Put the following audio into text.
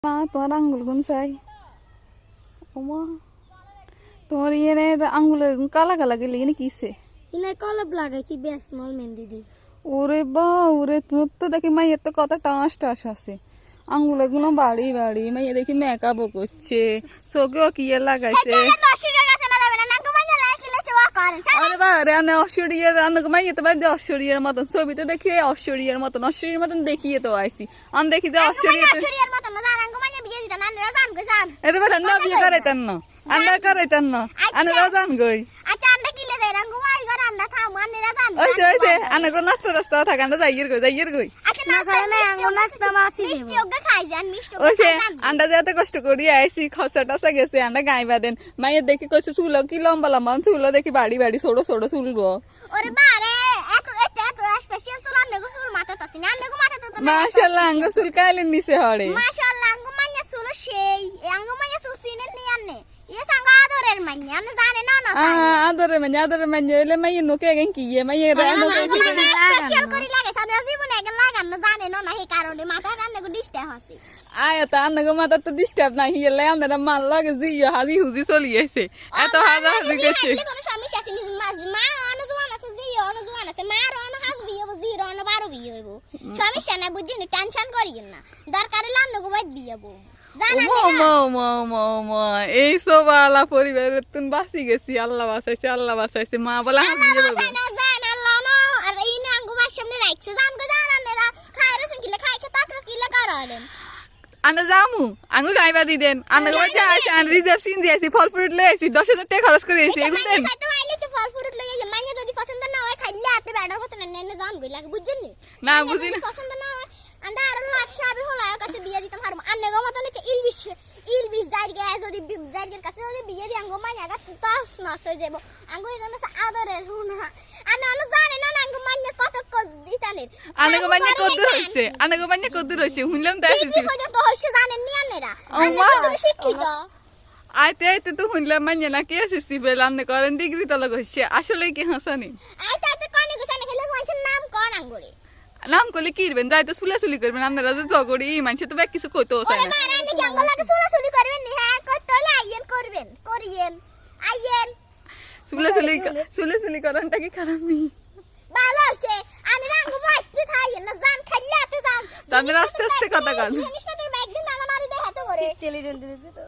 মা তোমার আঙ্গুল কোন চাই ওমা তোমার ইয়ে আঙ্গুলের কালা কালা গেলে এখানে কিসে ইনে কলব লাগাইছি বেসমল মেহেন্দি দি ওরে বা ওরে তোর তো দেখি মাইয়ের তো কত টাস টাস আছে আঙ্গুলে গুলো বাড়ি বাড়ি মাইয়ে দেখি মেকআপও করছে চোখেও কি লাগাইছে আরে বা রে আনে অশ্বরিয়ার আনকে মাইয়ে তো বাড়ি অশ্বরিয়ার মতন ছবিতে দেখি অশ্বরিয়ার মতন দেখিয়ে তো আইছি আমি দেখি যে অশ্বরিয়ার মতন এরে বারে না বিয়ে করাইতেন না আন্ডা করাইতেন না আনে রাজান গই ওই যে আনে কোন নাস্তা থাকা না যাইয়ের গই ওই যে আন্ডা যে এত কষ্ট করি আইছি খসা টসা গেছে আন্ডা গাইবা দেন মাইয়ের দেখি কইছে চুল কি লম্বা লম্বা চুল দেখি বাড়ি বাড়ি ছোট ছোট চুলবো মাশাআল্লাহ আঙ্গ চুল কাইলেন নিচে হড়ে আদরে মানে এলে মাইয়ে নোকে গেন কি মাইয়ে রানো আয় তা আন্নগো মাথা তো ডিস্টার্ব নাই হিলে আমরা মাল লাগে জিও হাজি হুজি চলি আছে এত হাজা হাজি গেছে সমস্যা নাই বুঝিনি টেনশন করিয়েন না দরকার হলে আন্নগো বাইত বিয়েবো এই সব আলা পরিবারের তুন বাঁচি গেছি আল্লাহ বাঁচাইছে মা বলে আনা যামু আঙ্গু গাইবা দি দেন আনা গাইবা আছে আন রিজার্ভ সিন দিয়েছি ফল ফ্রুট লই আইছি 10,000 টাকা খরচ করে আইছি এগুলো দেন ফল ফ্রুট লই আইছি মাইনে যদি পছন্দ না হয় খাইলে আতে ব্যাডার মত না নেনে জাম গই লাগে বুঝছনি না বুঝি না পছন্দ না হয় আন্ডা আর লাখ সাবে হলায় কাছে বিয়ে দিতাম হারম আন্নে গো মত হচ্ছে ইলবিশ জায়গা যদি জায়গার কাছে যদি বিয়ে দি আঙ্গো মাইয়া গা তাস নস হয়ে যাবো আঙ্গো এখানে আদরে হুনা আন্না আনো জানে না আঙ্গো মাইয়া কত দিতানের আঙ্গো মাইয়া কত রইছে শুনলাম তাই তো হইছে জানেন নি আন্নেরা আন্না তুমি শিক্ষিত আইতে তো শুনলাম মাইয়া না কি আছে সিবেল আন্নে করেন ডিগ্রি তো লাগছে আসলে কি হাসানি আইতে কোনে গুছানে খেলে মাইছের নাম কোন আঙ্গুরে নাম করলে কি করবেন যাই তো সুলাসুলি করবেন আপনারা যে ঝগড়ি মানুষ তো কিছু কইতো চায় না সুলাসুলি করানটা কি খারাপ নেই ভালো আছে আমি রাঙ্গু মাইতে থাইয়েন না জান খাইলে আতে জান তবে আস্তে আস্তে কথা কন জিনিসটা তোর ব্যাগ দিন না মারি দে হাতে করে ইন্টেলিজেন্ট দিতে তো